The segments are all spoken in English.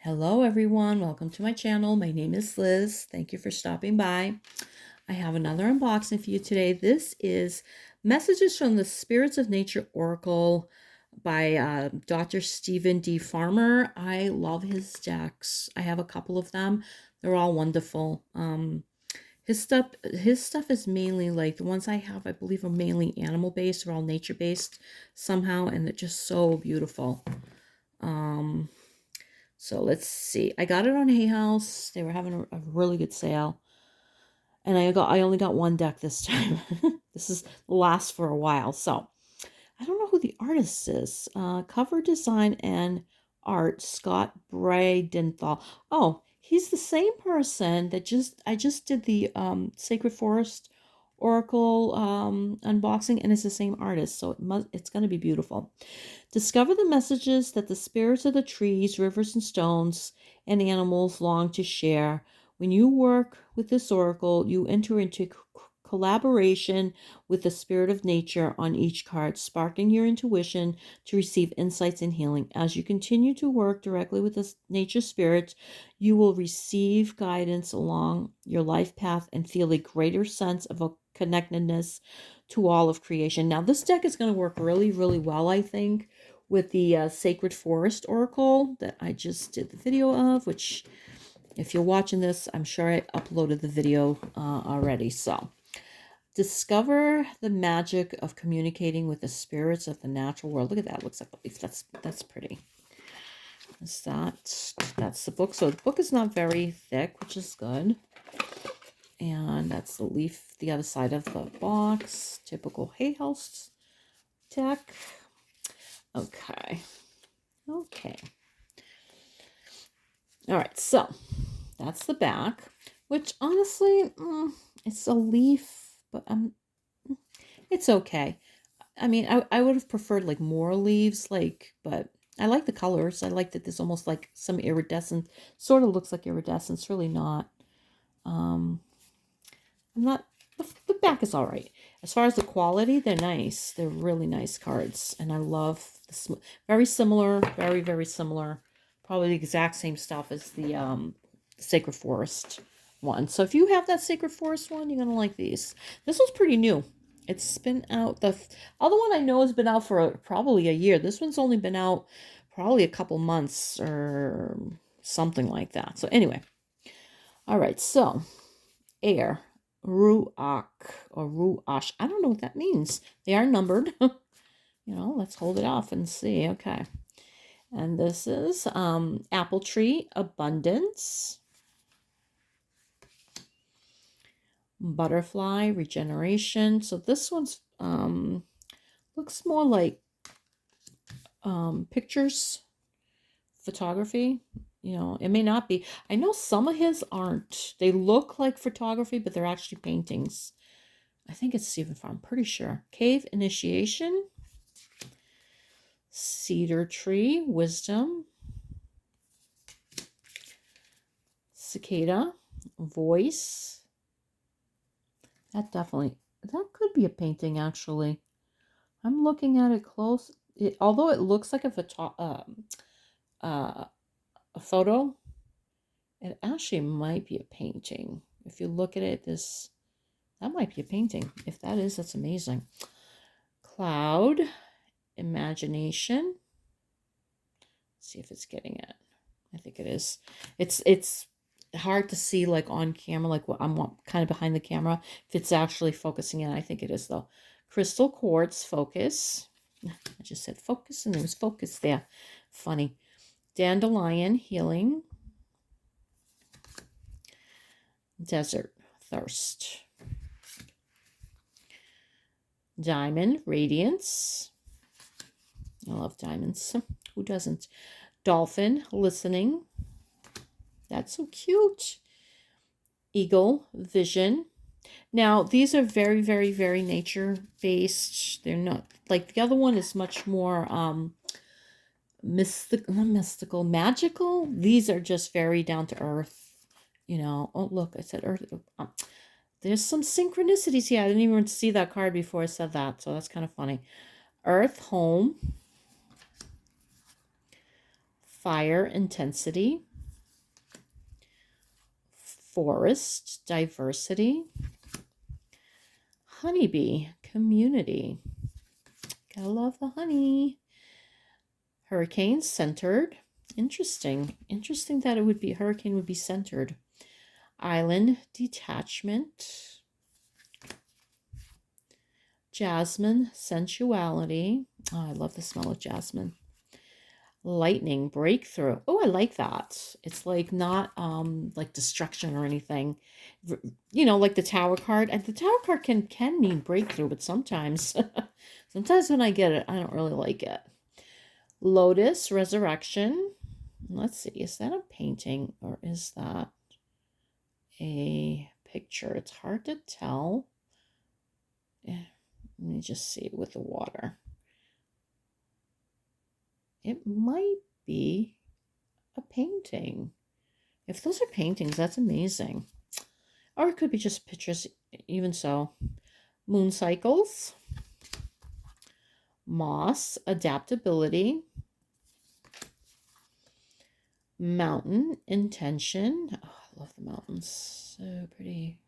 Hello everyone, welcome to my channel. My name is Liz. Thank you for stopping by. I have another unboxing for you today. This is Messages from the Spirits of Nature Oracle by Dr. Stephen D. Farmer. I love his decks. I have a couple of them. They're all wonderful. His stuff is mainly like the ones I have, I believe are mainly animal based. They're all nature based somehow, and they're just so beautiful. So let's see. I got it on Hay House. They were having a really good sale. And I only got one deck this time. This is last for a while. So I don't know who the artist is. Cover design and art, Scott Bradenthal. Oh, he's the same person that I just did the Sacred Forest Oracle unboxing, and it's the same artist, so it's going to be beautiful. Discover the messages that the spirits of the trees, rivers, and stones and animals long to share. When you work with this oracle, you enter into collaboration with the spirit of nature on each card, sparking your intuition to receive insights and healing. As you continue to work directly with the nature spirit, you will receive guidance along your life path and feel a greater sense of a connectedness to all of creation. Now, this deck is going to work really, really well, I think, with the Sacred Forest Oracle that I just did the video of, which, if you're watching this, I'm sure I uploaded the video already. So, discover the magic of communicating with the spirits of the natural world. Look at that. Looks like a leaf. That's pretty. That's the book. So the book is not very thick, which is good. And that's the leaf, the other side of the box. Typical Hay House deck. Okay. Okay. All right, so that's the back, which honestly, it's a leaf, but it's okay. I mean, I would have preferred like more leaves, but I like the colors. I like that there's almost like some iridescent, sort of looks like iridescence, really not. I'm not, the back is all right. As far as the quality, they're nice. They're really nice cards, and I love the very similar, very, very similar. Probably the exact same stuff as the Sacred Forest one. So if you have that Sacred Forest one, you're going to like these. This one's pretty new. It's been out. The other one I know has been out for probably a year. This one's only been out probably a couple months or something like that. So anyway. All right. So air. Ruach or Ruach. I don't know what that means. They are numbered. Let's hold it off and see. Okay. And this is apple tree, abundance, butterfly, regeneration. So this one's looks more like pictures, photography. It may not be. I know some of his aren't. They look like photography, but they're actually paintings. I think it's Stephen Farm, I'm pretty sure. Cave initiation. Cedar tree, wisdom. Cicada, voice. That could be a painting, actually. I'm looking at it close. Although it looks like a photo, it actually might be a painting. If you look at it, that might be a painting. If that is, that's amazing. Cloud, imagination. Let's see if it's getting it. I think it is. It's hard to see like on camera, like what I'm kind of behind the camera, if it's actually focusing in. I think it is though. Crystal quartz, focus. I just said focus and there was focus there. Funny. Dandelion, healing. Desert, thirst. Diamond, radiance. I love diamonds. Who doesn't? Dolphin, listening. That's so cute. Eagle, vision. Now, these are very, very, very nature-based. They're not, like the other one is much more mystical, magical. These are just very down to earth. Oh, look, I said earth. There's some synchronicities here. I didn't even see that card before I said that, so that's kind of funny. Earth, home. Fire, intensity. Forest, diversity. Honeybee, community. Gotta love the honey. Hurricane, centered. Interesting. Interesting that it would be, hurricane would be centered. Island, detachment. Jasmine, sensuality. Oh, I love the smell of jasmine. Lightning, breakthrough. Oh, I like that. It's like not like destruction or anything. Like the tower card. And the tower card can mean breakthrough, but sometimes sometimes when I get it, I don't really like it. Lotus, resurrection. Let's see, is that a painting or is that a picture? It's hard to tell. Let me just see with the water. It might be a painting. If those are paintings, that's amazing. Or it could be just pictures, even so. Moon cycles. Moss, adaptability. Mountain, intention. Oh, I love the mountains. So pretty.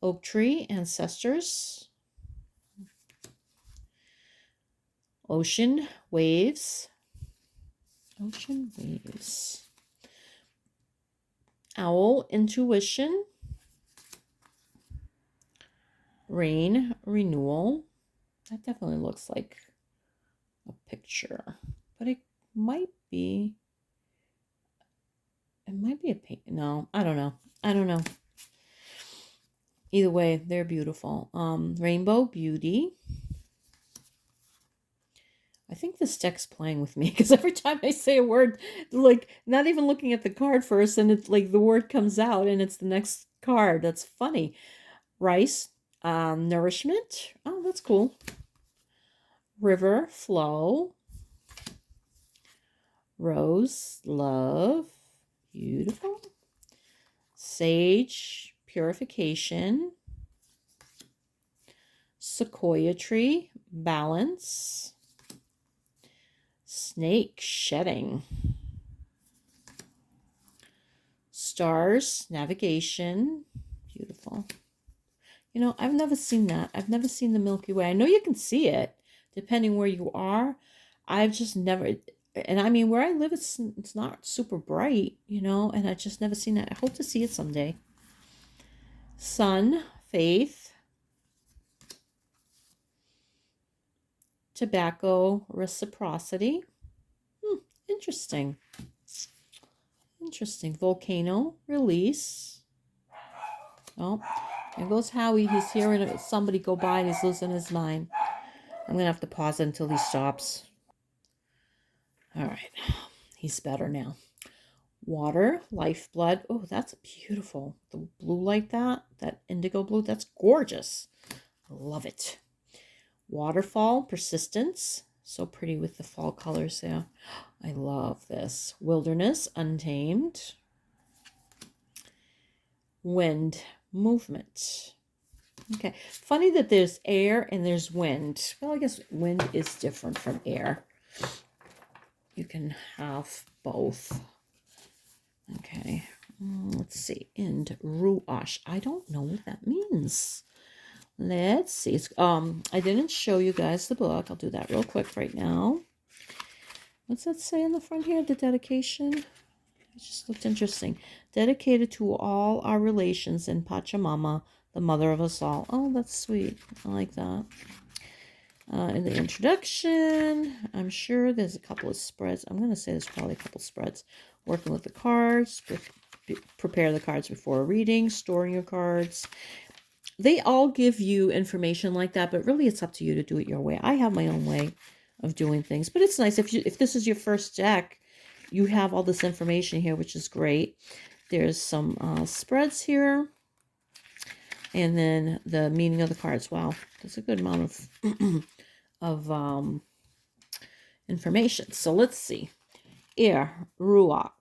Oak tree, ancestors. Ocean, waves. Ocean waves. Owl, intuition. Rain, renewal. That definitely looks like a picture, but it might be a paint. No, I don't know. Either way, they're beautiful. Rainbow, beauty. I think this deck's playing with me because every time I say a word, like not even looking at the card first, and it's like the word comes out and it's the next card. That's funny. Rice, nourishment. Oh, that's cool. River, flow. Rose, love. Beautiful. Sage, purification. Sequoia tree, balance. Snake, shedding. Stars, navigation. Beautiful. I've never seen that. I've never seen the Milky Way. I know you can see it depending where you are. I've just never, and I mean, where I live, it's not super bright, and I just never seen it. I hope to see it someday. Sun, faith. Tobacco, reciprocity. Interesting. Interesting. Volcano, release. Oh, there goes Howie. He's hearing somebody go by and he's losing his mind. I'm going to have to pause it until he stops. All right. He's better now. Water, lifeblood. Oh, that's beautiful. The blue like that indigo blue, that's gorgeous. I love it. Waterfall, persistence. So pretty with the fall colors there. I love this. Wilderness, untamed. Wind, movement. Okay. Funny that there's air and there's wind. Well, I guess wind is different from air. You can have both. Okay. Let's see. And ruach. I don't know what that means. Let's see. I didn't show you guys the book. I'll do that real quick right now. What's that say on the front here? The dedication. It just looked interesting. Dedicated to all our relations and Pachamama, the mother of us all. Oh, that's sweet. I like that. In the introduction, I'm sure there's a couple of spreads. I'm going to say there's probably a couple spreads. Working with the cards. Prepare the cards before reading. Storing your cards. They all give you information like that, but really it's up to you to do it your way. I have my own way of doing things, but it's nice if this is your first deck, you have all this information here, which is great. There's some spreads here, and then the meaning of the cards. Wow, that's a good amount of information. So let's see. Air, ruach.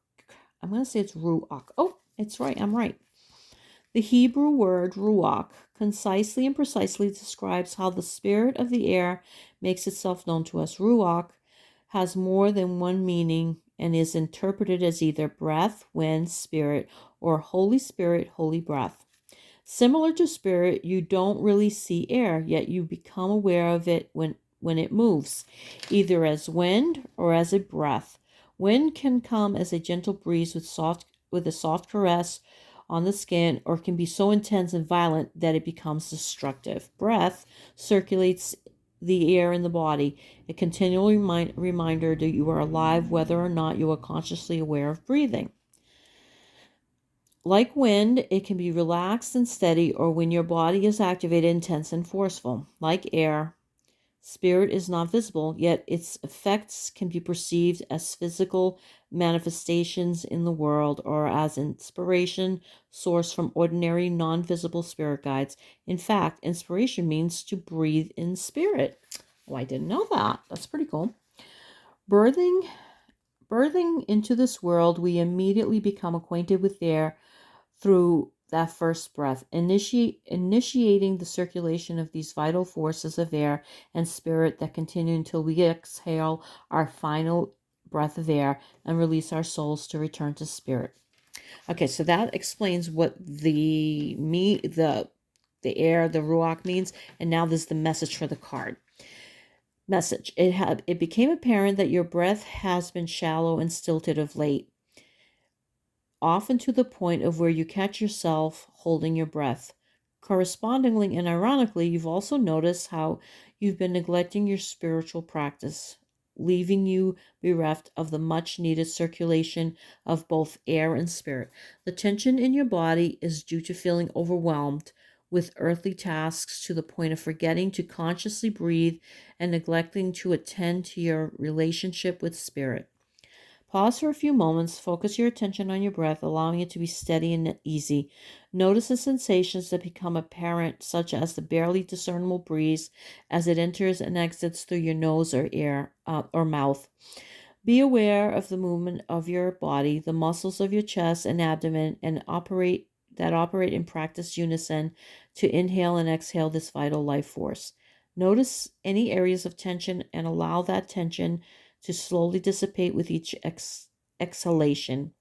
I'm going to say it's ruach. Oh, it's right. I'm right. The Hebrew word ruach concisely and precisely describes how the spirit of the air makes itself known to us. Ruach has more than one meaning and is interpreted as either breath, wind, spirit, or Holy Spirit, holy breath. Similar to spirit, you don't really see air, yet you become aware of it when it moves, either as wind or as a breath. Wind can come as a gentle breeze with a soft caress on the skin, or can be so intense and violent that it becomes destructive. Breath circulates the air in the body, a continual reminder that you are alive whether or not you are consciously aware of breathing. Like wind, it can be relaxed and steady, or when your body is activated, intense and forceful. Like air, spirit is not visible, yet its effects can be perceived as physical manifestations in the world or as inspiration sourced from ordinary non-visible spirit guides. In fact, inspiration means to breathe in spirit. Oh, I didn't know that. That's pretty cool. Birthing into this world, we immediately become acquainted with air through that first breath, initiating the circulation of these vital forces of air and spirit that continue until we exhale our final breath of air and release our souls to return to spirit. Okay, so that explains what the air, the ruach means, and now there's the message for the card. Message. It became apparent that your breath has been shallow and stilted of late, often to the point of where you catch yourself holding your breath. Correspondingly and ironically, you've also noticed how you've been neglecting your spiritual practice, leaving you bereft of the much needed circulation of both air and spirit. The tension in your body is due to feeling overwhelmed with earthly tasks to the point of forgetting to consciously breathe and neglecting to attend to your relationship with spirit. Pause for a few moments, focus your attention on your breath, allowing it to be steady and easy. Notice the sensations that become apparent, such as the barely discernible breeze as it enters and exits through your nose or ear or mouth. Be aware of the movement of your body, the muscles of your chest and abdomen, and operate in practice unison to inhale and exhale this vital life force. Notice any areas of tension and allow that tension to slowly dissipate with each exhalation.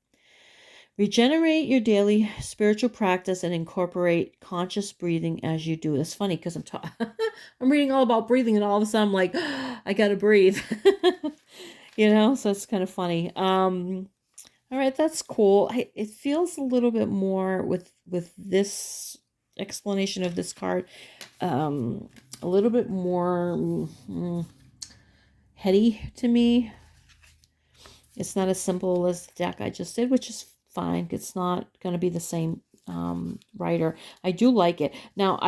Regenerate your daily spiritual practice and incorporate conscious breathing as you do. It's funny because I'm reading all about breathing, and all of a sudden I'm like, I gotta breathe. So it's kind of funny. All right, that's cool. It feels a little bit more with this explanation of this card, a little bit more heady to me. It's not as simple as the deck I just did, which is fine. It's not going to be the same writer. I do like it. Now,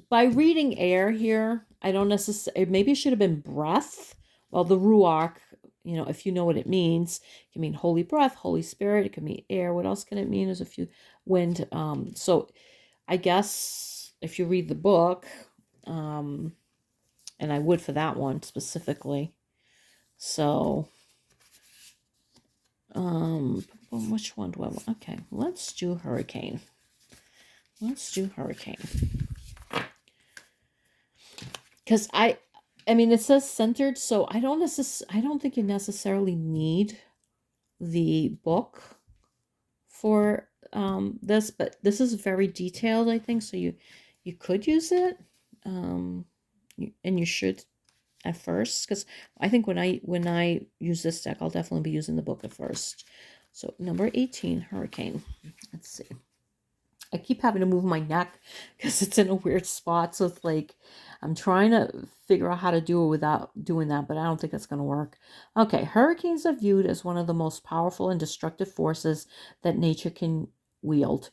by reading air here, I don't necessarily, maybe it should have been breath. Well, the ruach, if you know what it means, it can mean holy breath, Holy Spirit. It can mean air. What else can it mean? There's a few wind. So I guess if you read the book, and I would for that one specifically. So, which one do I want? Okay, let's do hurricane. Because I mean, it says centered, so I don't think you necessarily need the book for this, but this is very detailed, I think, so you could use it, and you should at first, because I think when I use this deck, I'll definitely be using the book at first. So number 18, hurricane. Let's see. I keep having to move my neck because it's in a weird spot. So it's like I'm trying to figure out how to do it without doing that, but I don't think that's going to work. Okay, hurricanes are viewed as one of the most powerful and destructive forces that nature can wield.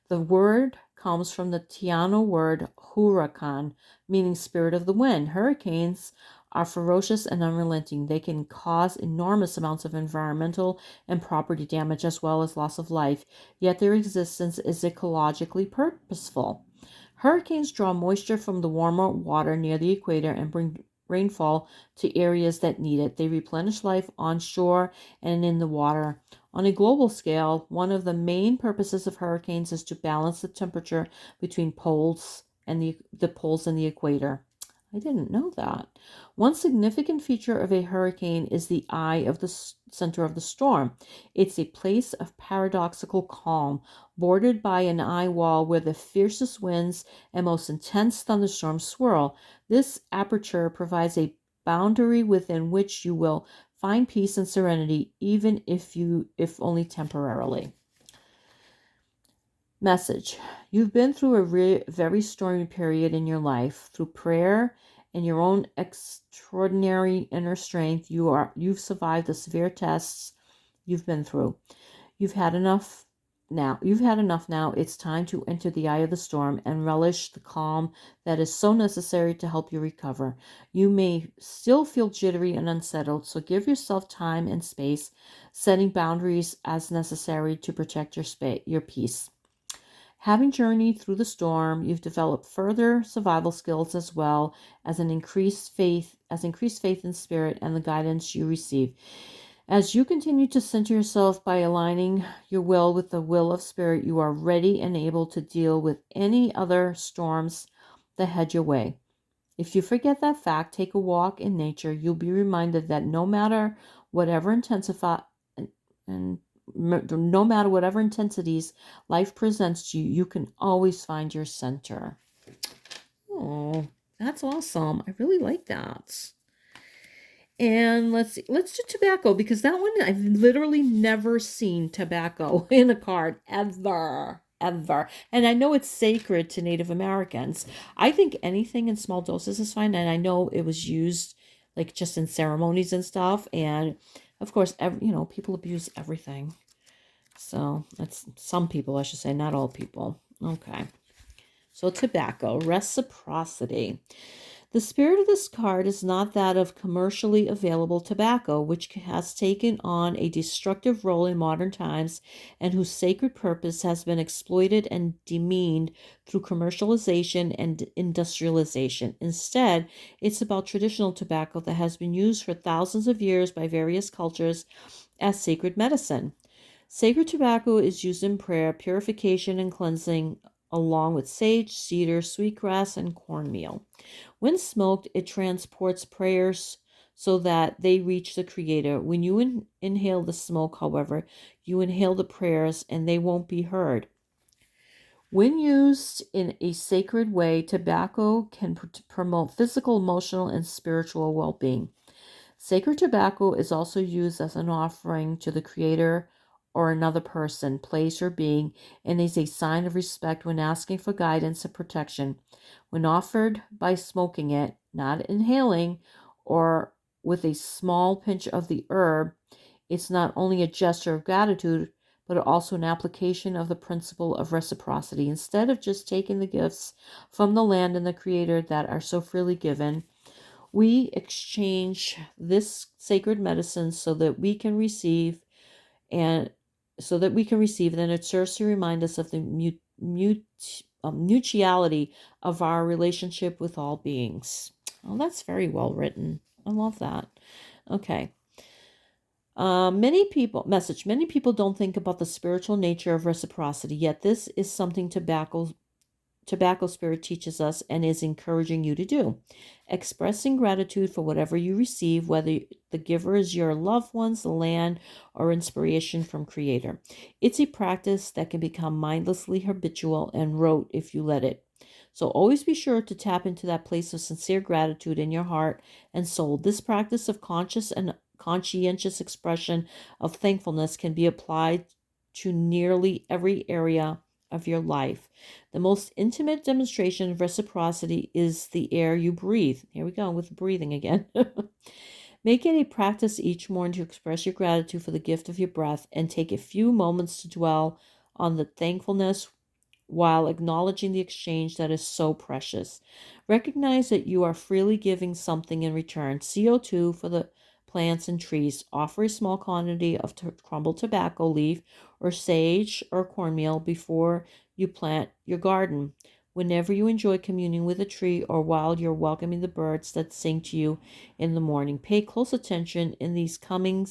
The word comes from the Taino word huracan, meaning spirit of the wind. Hurricanes are ferocious and unrelenting. They can cause enormous amounts of environmental and property damage as well as loss of life, yet their existence is ecologically purposeful. Hurricanes draw moisture from the warmer water near the equator and bring rainfall to areas that need it. They replenish life on shore and in the water. On a global scale, one of the main purposes of hurricanes is to balance the temperature between poles and the poles and the equator. I didn't know that. One significant feature of a hurricane is the eye of the center of the storm. It's a place of paradoxical calm, bordered by an eye wall where the fiercest winds and most intense thunderstorms swirl. This aperture provides a boundary within which you will find peace and serenity, even if only temporarily. Message. You've been through a very stormy period in your life. Through prayer and your own extraordinary inner strength, you've survived the severe tests you've been through. You've had enough now. You've had enough now. It's time to enter the eye of the storm and relish the calm that is so necessary to help you recover. You may still feel jittery and unsettled, so give yourself time and space, setting boundaries as necessary to protect your peace. Having journeyed through the storm, you've developed further survival skills as well as increased faith in spirit and the guidance you receive. As you continue to center yourself by aligning your will with the will of spirit, you are ready and able to deal with any other storms that head your way. If you forget that fact, take a walk in nature. You'll be reminded that no matter whatever intensities life presents to you, you can always find your center. Oh, that's awesome. I really like that. And let's do tobacco, because that one, I've literally never seen tobacco in a card ever. And I know it's sacred to Native Americans. I think anything in small doses is fine. And I know it was used like just in ceremonies and stuff. And of course, people abuse everything. So that's some people, I should say, not all people. Okay. So tobacco, reciprocity. The spirit of this card is not that of commercially available tobacco, which has taken on a destructive role in modern times and whose sacred purpose has been exploited and demeaned through commercialization and industrialization. Instead, it's about traditional tobacco that has been used for thousands of years by various cultures as sacred medicine. Sacred tobacco is used in prayer, purification, and cleansing, along with sage, cedar, sweetgrass, and cornmeal. When smoked, it transports prayers so that they reach the Creator. When you inhale the smoke, however, you inhale the prayers and they won't be heard. When used in a sacred way, tobacco can promote physical, emotional, and spiritual well-being. Sacred tobacco is also used as an offering to the Creator or another person, place, or being, and is a sign of respect when asking for guidance and protection. When offered by smoking it, not inhaling, or with a small pinch of the herb, it's not only a gesture of gratitude, but also an application of the principle of reciprocity. Instead of just taking the gifts from the land and the Creator that are so freely given, we exchange this sacred medicine so that we can receive, and then it serves to remind us of the mutuality of our relationship with all beings. Oh, that's very well written. I love that. Okay. Many people don't think about the spiritual nature of reciprocity, yet this is something Tobacco Spirit teaches us and is encouraging you to do. Expressing gratitude for whatever you receive, whether the giver is your loved ones, the land, or inspiration from Creator. It's a practice that can become mindlessly habitual and rote if you let it. So always be sure to tap into that place of sincere gratitude in your heart and soul. This practice of conscious and conscientious expression of thankfulness can be applied to nearly every area of your life. The most intimate demonstration of reciprocity is the air you breathe. Here we go with breathing again. Make it a practice each morning to express your gratitude for the gift of your breath and take a few moments to dwell on the thankfulness while acknowledging the exchange that is so precious. Recognize that you are freely giving something in return. CO2 for the plants and trees. Offer a small quantity of crumbled tobacco leaf or sage or cornmeal before you plant your garden. Whenever you enjoy communing with a tree or while you're welcoming the birds that sing to you in the morning, pay close attention in these coming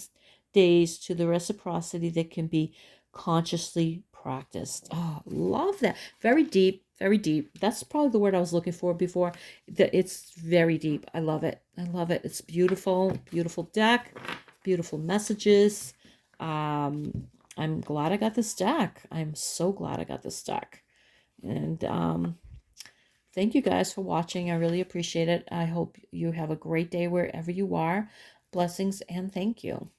days to the reciprocity that can be consciously practiced. Oh, love that. Very deep. Very deep. That's probably the word I was looking for before. It's very deep. I love it. I love it. It's beautiful, beautiful deck, beautiful messages. I'm glad I got this deck. I'm so glad I got this deck. And thank you guys for watching. I really appreciate it. I hope you have a great day wherever you are. Blessings and thank you.